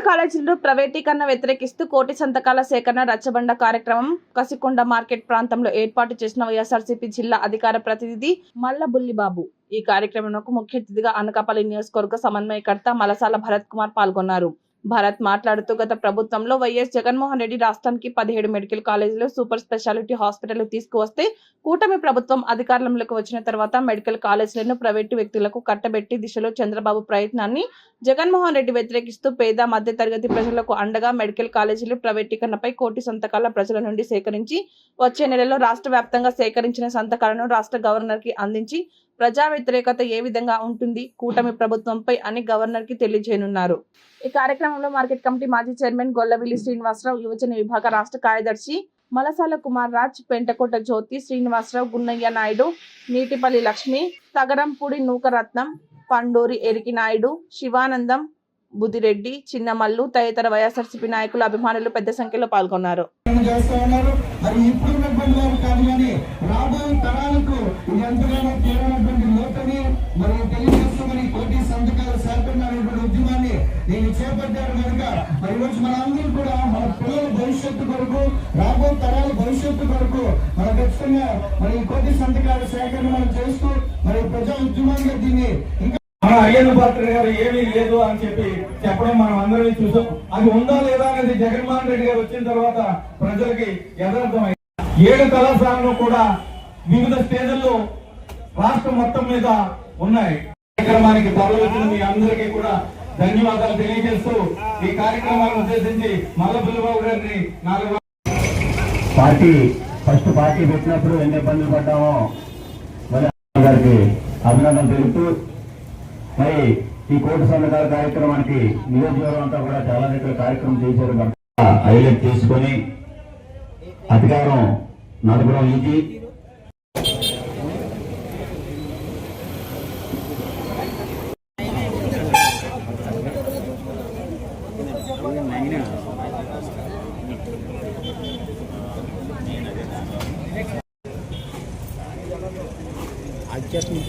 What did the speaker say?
కాలేజీల్లో ప్రైవేటీకరణ వ్యతిరేకిస్తూ కోటి సంతకాల సేకరణ రచ్చబండ కార్యక్రమం కసికొండ మార్కెట్ ప్రాంతంలో ఏర్పాటు చేసిన వైఎస్ఆర్సీపీ జిల్లా అధికార ప్రతినిధి మల్ల బుల్లిబాబు. ఈ కార్యక్రమంకు ముఖ్య అతిథిగా అనకాపల్లి నియోజకవర్గ సమన్వయకర్త మలసాల భరత్ కుమార్ పాల్గొన్నారు. భరత్ మాట్లాడుతూ గత ప్రభుత్వంలో వైఎస్ జగన్మోహన్ రెడ్డి రాష్ట్రానికి 17 మెడికల్ కాలేజీలు, సూపర్ స్పెషాలిటీ హాస్పిటల్ తీసుకువస్తే కూటమి ప్రభుత్వం అధికారంలోకి వచ్చిన తర్వాత మెడికల్ కాలేజీలను ప్రైవేటు వ్యక్తులకు కట్టబెట్టి దిశలో చంద్రబాబు ప్రయత్నాన్ని జగన్మోహన్ రెడ్డి వ్యతిరేకిస్తూ పేద మధ్య తరగతి ప్రజలకు అండగా మెడికల్ కాలేజీలు ప్రైవేటీకరణపై కోటి సంతకాల ప్రజల నుండి సేకరించి వచ్చే నెలలో రాష్ట్ర వ్యాప్తంగా సేకరించిన సంతకాలను రాష్ట్ర గవర్నర్ కి అందించి ప్రజా వ్యతిరేకత ఏ విధంగా ఉంటుంది కూటమి ప్రభుత్వంపై అని గవర్నర్ కి తెలియజేయనున్నారు. ఈ కార్యక్రమంలో మార్కెట్ కమిటీ మాజీ చైర్మన్ గొల్లవిల్లి శ్రీనివాసరావు, యువజన విభాగ రాష్ట్ర కార్యదర్శి మలసాల కుమార్ రాజ్, పెంటకోట జ్యోతి, శ్రీనివాసరావు, గున్నయ్య నాయుడు, నీటిపల్లి లక్ష్మి, తగరంపూడి నూకరత్నం, పండూరి ఎరికి నాయుడు, శివానందం, బుదిరెడ్డి, చిన్నమల్లు తదితర వైఎస్ఆర్సీపీ నాయకులు, అభిమానులు పెద్ద సంఖ్యలో పాల్గొన్నారు. నేను చేపట్టారు కనుక మరి రోజు మనందరూ కూడా మన పిల్లల భవిష్యత్తు కొరకు, రాబో తరాల భవిష్యత్తు కొరకు మనం ఖచ్చితంగా మరి కోటి సంతకాల సేకరణ మనం చేస్తూ మరి ప్రజా ఉద్యమంగా దీన్ని ఇంకా అయ్యన్న పాత్ర గారు ఏమీ లేదు అని చెప్పడం మనం అందరినీ చూసాం. అది ఉందా లేదా అనేది జగన్మోహన్ రెడ్డి గారు వచ్చిన తర్వాత ప్రజలకి యథార్థమైంది. 7 కళాశాలను కూడా వివిధ స్టేజ్ల్లో రాష్ట్రం మొత్తం మీద ఉన్నాయి. కార్యక్రమానికి తరలివచ్చిన మీ అందరికీ కూడా ధన్యవాదాలు తెలియజేస్తూ ఈ కార్యక్రమాన్ని ఉద్దేశించి మల్ల బుల్లిబాబు గారిని ఫస్ట్ పార్టీ పెట్టినప్పుడు ఎన్ని ఇబ్బందులు పడ్డామో మరి గారికి అభినందన తెలుపుతూ మరి ఈ కోటి సంతకాల కార్యక్రమానికి నియోజకవర్గం అంతా కూడా చాలా దగ్గర కార్యక్రమం చేశారు. హైలైట్ చేసుకొని అధికారం నలుగురం నుంచి ఆధ్యాత్మిక